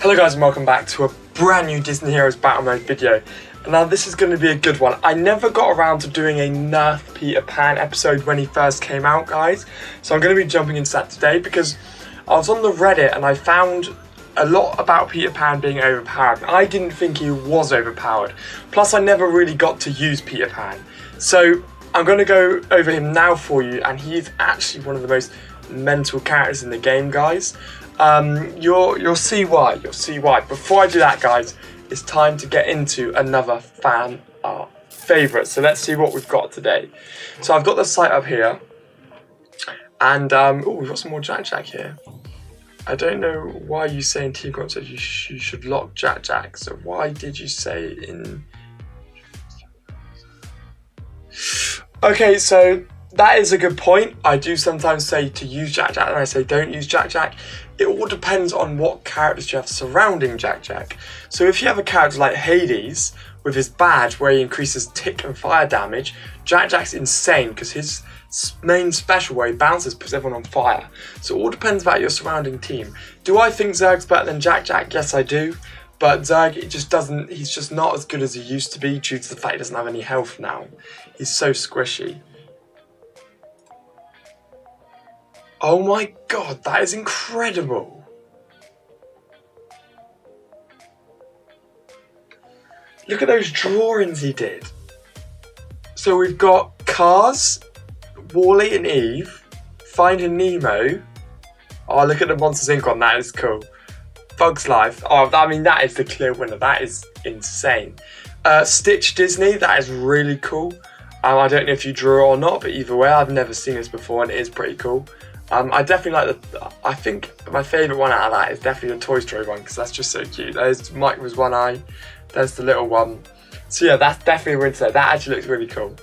Hello guys and welcome back to a brand new Disney Heroes Battle Mode video. And now this is going to be a good one. I never got around to doing a Nerf Peter Pan episode when he first came out, guys. So I'm going to be jumping into that today because I was on the Reddit and I found a lot about Peter Pan being overpowered. I didn't think he was overpowered. Plus I never really got to use Peter Pan. So I'm going to go over him now for you, and he's actually one of the most mental characters in the game, guys. You'll see why. Before I do that, guys, it's time to get into another fan art favourite. So let's see what we've got today. So I've got the site up here, and we've got some more Jack here. I don't know why you say in Team Grant said you should lock Jack. So why did you say in? Okay, so that is a good point. I do sometimes say to use Jack, and I say don't use Jack. It all depends on what characters you have surrounding Jack. So if you have a character like Hades with his badge where he increases tick and fire damage, Jack's insane because his main special where he bounces puts everyone on fire. So it all depends about your surrounding team. Do I think Zurg's better than Jack? Yes, I do. But Zurg, he's just not as good as he used to be due to the fact he doesn't have any health now. He's so squishy. Oh my god, that is incredible. Look at those drawings he did. So we've got Cars, Wall-E and Eve, Finding Nemo. Oh, look at the Monsters Inc. on that, is cool. Bugs Life. Oh, I mean, that is the clear winner. That is insane. Stitch Disney, that is really cool. I don't know if you drew it or not, but either way, I've never seen this before and it is pretty cool. I definitely like I think my favourite one out of that is definitely the Toy Story one because that's just so cute. There's Mike with one eye, there's the little one. So yeah, that's definitely a win today. That actually looks really cool.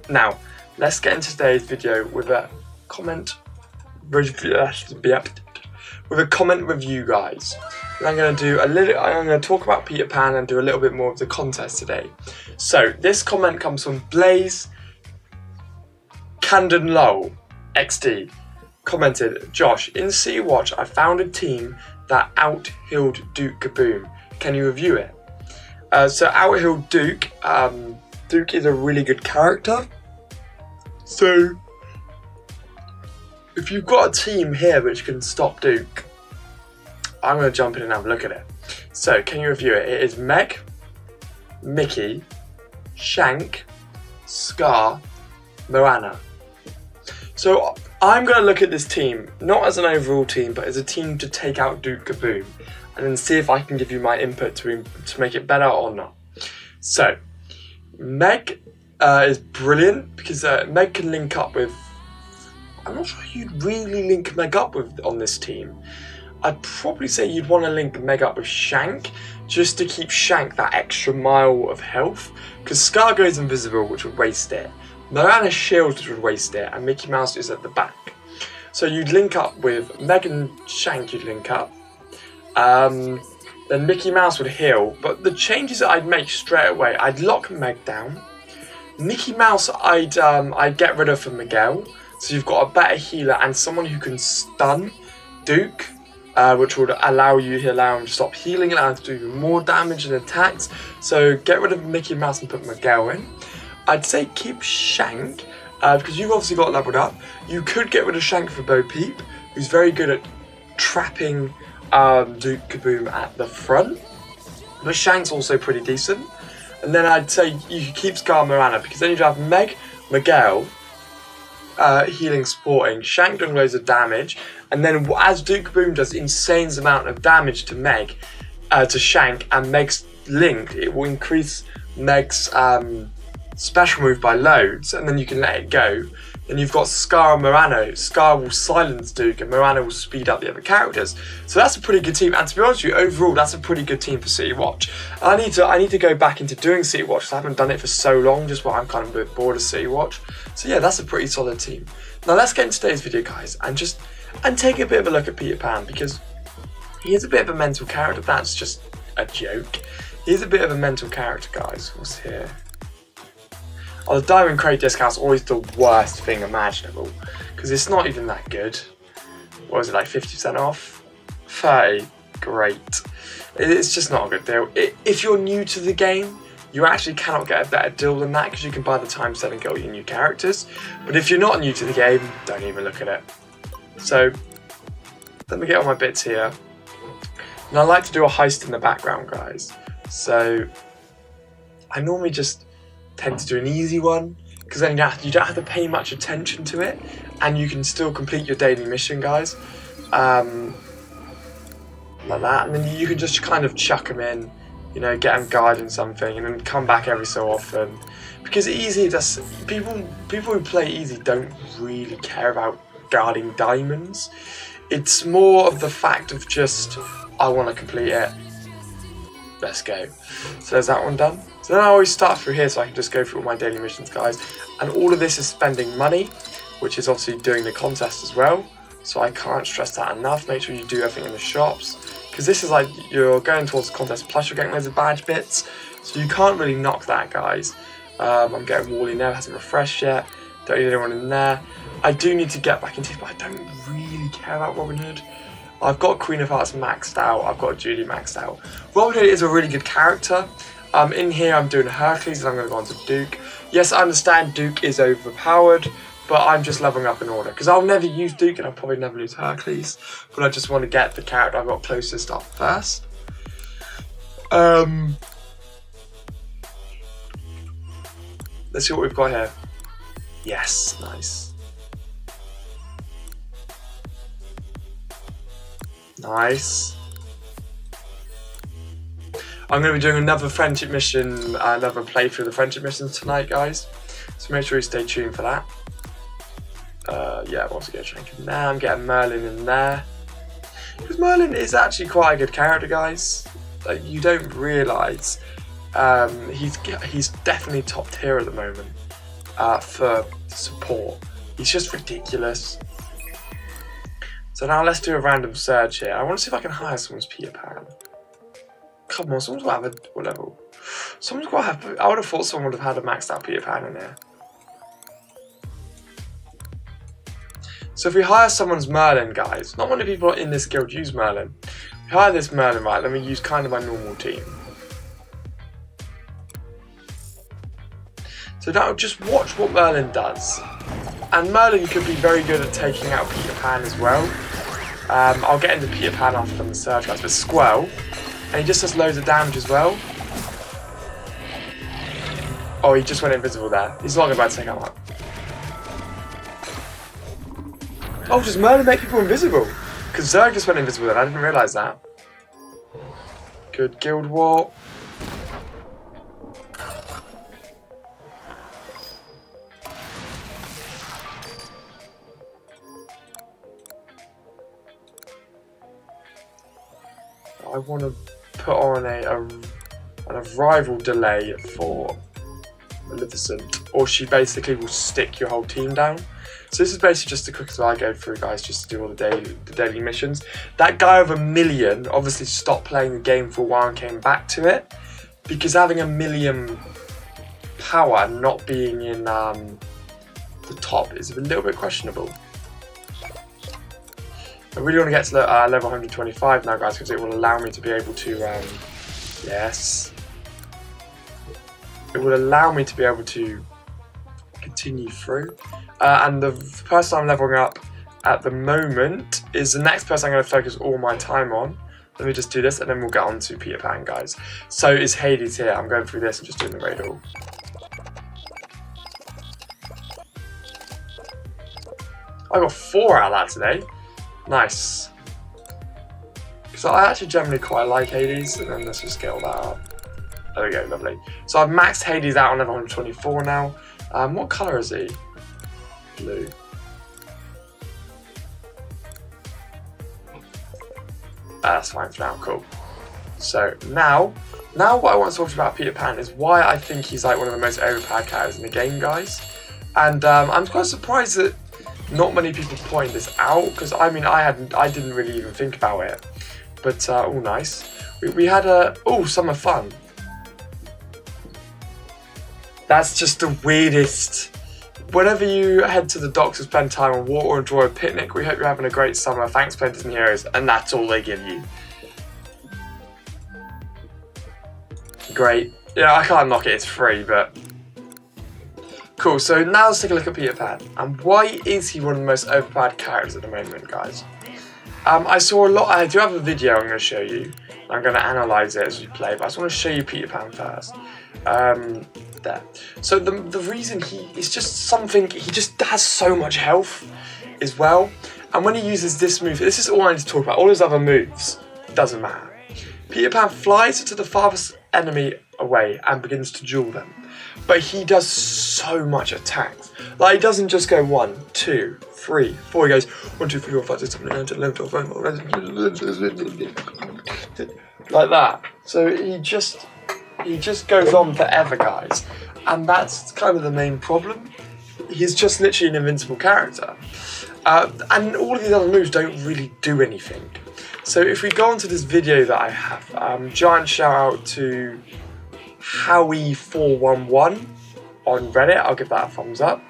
Now, let's get into today's video with a comment review, guys. And I'm going to talk about Peter Pan and do a little bit more of the contest today. So this comment comes from Blaze Candon Lowell XD. Commented, Josh, in Sea Watch I found a team that out-healed Duke Kaboom. Can you review it? So out-healed Duke. Duke is a really good character. So if you've got a team here which can stop Duke, I'm going to jump in and have a look at it. So can you review it? It is Meg, Mickey, Shank, Scar, Moana. So I'm going to look at this team, not as an overall team, but as a team to take out Duke Kaboom, and then see if I can give you my input to make it better or not. So, Meg is brilliant, because Meg can link up with... I'm not sure you'd really link Meg up with on this team. I'd probably say you'd want to link Meg up with Shank, just to keep Shank that extra mile of health, because Scar goes invisible, which would waste it. Moana shields, which would waste it, and Mickey Mouse is at the back. So you'd link up with Meg and Shank, you'd link up. Then Mickey Mouse would heal, but the changes that I'd make straight away, I'd lock Meg down. Mickey Mouse, I'd get rid of for Miguel. So you've got a better healer and someone who can stun Duke, which would allow him to stop healing, allow him to do even more damage and attacks. So get rid of Mickey Mouse and put Miguel in. I'd say keep Shank, because you've obviously got leveled up. You could get rid of Shank for Bo Peep, who's very good at trapping Duke Kaboom at the front. But Shank's also pretty decent. And then I'd say you could keep Scar Moana, because then you'd have Meg, Miguel, healing, supporting, Shank doing loads of damage, and then as Duke Kaboom does insane amount of damage to Meg, to Shank, and Meg's linked, it will increase Meg's special move by loads, and then you can let it go. Then you've got Scar and Moana. Scar will silence Duke and Moana will speed up the other characters. So that's a pretty good team, and to be honest with you, overall that's a pretty good team for City Watch. I need to go back into doing City Watch because I haven't done it for so long, just while I'm kind of a bit bored of City Watch. So yeah, that's a pretty solid team. Now let's get into today's video, guys, and take a bit of a look at Peter Pan, because he is a bit of a mental character. That's just a joke. He's a bit of a mental character, guys. What's here? Oh, the Diamond Crate discount's always the worst thing imaginable, because it's not even that good. What was it, like 50% off? 30. great. It's just not a good deal. If you're new to the game, you actually cannot get a better deal than that because you can buy the time set and get all your new characters. But if you're not new to the game, don't even look at it. So, let me get all my bits here. And I like to do a heist in the background, guys. So, I normally just tend to do an easy one because then you don't have to pay much attention to it and you can still complete your daily mission, guys. Like that, and then you can just kind of chuck them in, you know, get them guarding something, and then come back every so often. Because easy, people who play easy don't really care about guarding diamonds. It's more of the fact of just, I want to complete it. Let's go. So there's that one done. So then I always start through here so I can just go through all my daily missions, guys. And all of this is spending money, which is obviously doing the contest as well. So I can't stress that enough. Make sure you do everything in the shops. Because this is like, you're going towards the contest, plus you're getting loads of badge bits. So you can't really knock that, guys. I'm getting Wally now, hasn't refreshed yet. Don't need anyone in there. I do need to get back into, but I don't really care about Robin Hood. I've got Queen of Hearts maxed out. I've got Judy maxed out. Robin Hood is a really good character. In here I'm doing Hercules and I'm going to go on to Duke. Yes, I understand Duke is overpowered, but I'm just leveling up in order. Because I'll never use Duke and I'll probably never lose Hercules. But I just want to get the character I've got closest up first. Let's see what we've got here. Yes, nice. Nice. I'm going to be doing another friendship mission, another playthrough of the friendship missions tonight, guys. So make sure you stay tuned for that. Yeah, I'm also getting Shank in there. I'm getting Merlin in there. Because Merlin is actually quite a good character, guys. Like, you don't realise. He's definitely top tier at the moment for support. He's just ridiculous. So now let's do a random search here. I want to see if I can hire someone's Peter Pan. Come on, someone's got to have a what level? Someone's got to have. I would have thought someone would have had a maxed out Peter Pan in here. So if we hire someone's Merlin, guys, not many people in this guild use Merlin. We hire this Merlin, right? Then we use kind of my normal team. So now just watch what Merlin does. And Merlin could be very good at taking out Peter Pan as well. I'll get into Peter Pan after the search, guys, but Squirrel, and he just does loads of damage as well. Oh, he just went invisible there. He's not going to be able to take out that. Oh, does Merlin make people invisible? Because Zerg just went invisible then, I didn't realise that. Good guild war. I want to put on a rival delay for Maleficent, or she basically will stick your whole team down. So this is basically just the quickest way I go through, guys, just to do all the daily missions. That guy of 1 million obviously stopped playing the game for a while and came back to it, because having 1 million power and not being in the top is a little bit questionable. I really want to get to level 125 now, guys, because it will allow me to be able to, yes. It will allow me to be able to continue through. And the person I'm leveling up at the moment is the next person I'm going to focus all my time on. Let me just do this and then we'll get on to Peter Pan, guys. So is Hades here. I'm going through this and just doing the raid all. I got 4 out of that today. Nice. So I actually generally quite like Hades, and then let's just get all that up. There we go, lovely. So I've maxed Hades out on level 124 now. What colour is he? Blue. That's fine for now, cool. So now what I want to talk about Peter Pan is why I think he's like one of the most overpowered characters in the game, guys. And I'm quite surprised that not many people point this out, because I mean I didn't really even think about it. But all nice. We had summer fun. That's just the weirdest. Whenever you head to the docks to spend time on water or enjoy a picnic, we hope you're having a great summer. Thanks for playing Disney Heroes, and that's all they give you. great. Yeah, I can't knock it, it's free, but cool. So now let's take a look at Peter Pan. And why is he one of the most overpowered characters at the moment, guys? I saw a lot. I do have a video I'm going to show you. I'm going to analyse it as we play, but I just want to show you Peter Pan first. There. So the reason it's just something, he just has so much health as well. And when he uses this move, this is all I need to talk about. All his other moves, doesn't matter. Peter Pan flies to the farthest enemy away and begins to duel them. But he does so much attacks. Like, he doesn't just go 1, 2, 3, 4. He goes 1, 2, 3, 4, 5, 6, 7, 8, 9, 10, 11, 12, like that. So he just goes on forever, guys. And that's kind of the main problem. He's just literally an invincible character. And all of these other moves don't really do anything. So if we go on to this video that I have, giant shout out to Howie411 on Reddit, I'll give that a thumbs up.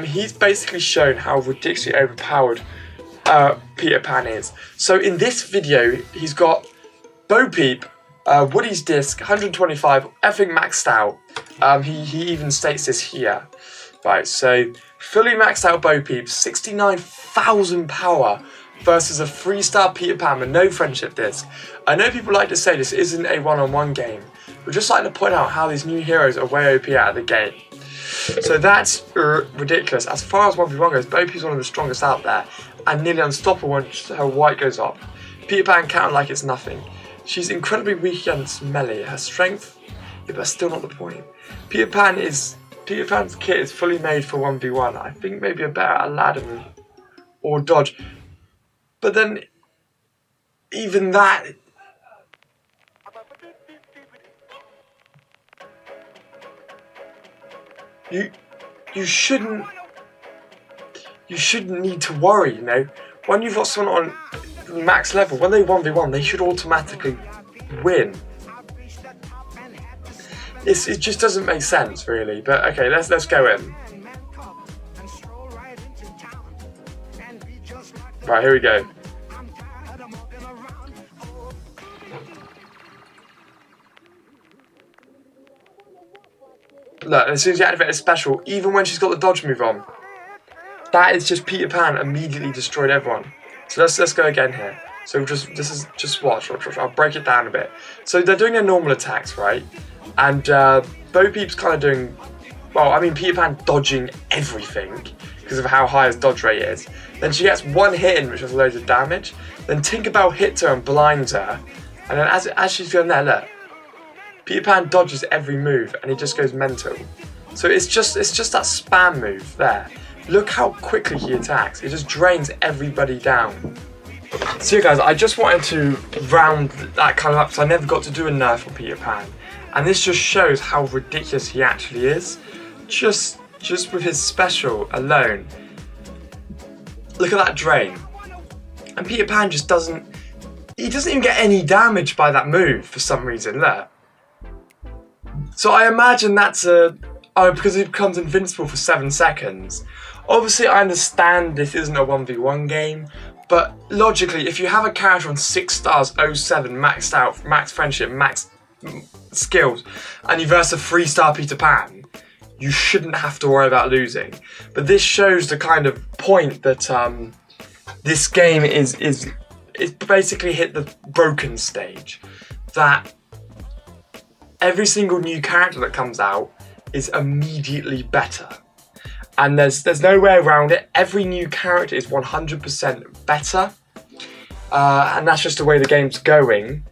He's basically shown how ridiculously overpowered Peter Pan is. So in this video, he's got Bo Peep, Woody's Disc, 125, everything maxed out. He even states this here. Right, so fully maxed out Bo Peep, 69,000 power versus a 3-star Peter Pan with no friendship disc. I know people like to say this isn't a one-on-one game, but just like to point out how these new heroes are way OP out of the game. So that's ridiculous. As far as 1v1 goes, Bo Peep's one of the strongest out there and nearly unstoppable once her white goes up. Peter Pan counter like it's nothing. She's incredibly weak against melee. Her strength, yeah, but still not the point. Peter Pan's kit is fully made for 1v1. I think maybe a better Aladdin or dodge. But then, even that, you shouldn't need to worry, you know. When you've got someone on max level, when they 1v1, they should automatically win. It just doesn't make sense, really. But okay, let's go in. Right, here we go. Look, as soon as you activate a special, even when she's got the dodge move on, that is just Peter Pan immediately destroyed everyone. So let's go again here. So just watch. I'll break it down a bit. So they're doing their normal attacks, right? And Bo Peep's kind of doing, well, I mean, Peter Pan dodging everything because of how high his dodge rate is. Then she gets one hit in, which has loads of damage. Then Tinkerbell hits her and blinds her. And then as she's going there, look, Peter Pan dodges every move and he just goes mental. So it's just that spam move there. Look how quickly he attacks. It just drains everybody down. So yeah, guys, I just wanted to round that kind of up because I never got to do a nerf on Peter Pan. And this just shows how ridiculous he actually is. Just with his special alone. Look at that drain. And Peter Pan just doesn't even get any damage by that move for some reason, look. So I imagine that's because he becomes invincible for 7 seconds. Obviously I understand this isn't a 1v1 game, but logically if you have a character on 6 stars, 07, maxed out, max friendship, max skills, and you verse a 3-star Peter Pan, you shouldn't have to worry about losing. But this shows the kind of point that this game is basically hit the broken stage. That every single new character that comes out is immediately better. And there's no way around it. Every new character is 100% better. And that's just the way the game's going.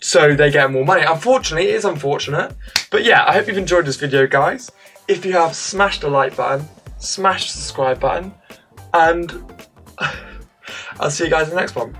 So they get more money. Unfortunately, it is unfortunate. But yeah, I hope you've enjoyed this video, guys. If you have, smash the like button, smash the subscribe button, and I'll see you guys in the next one.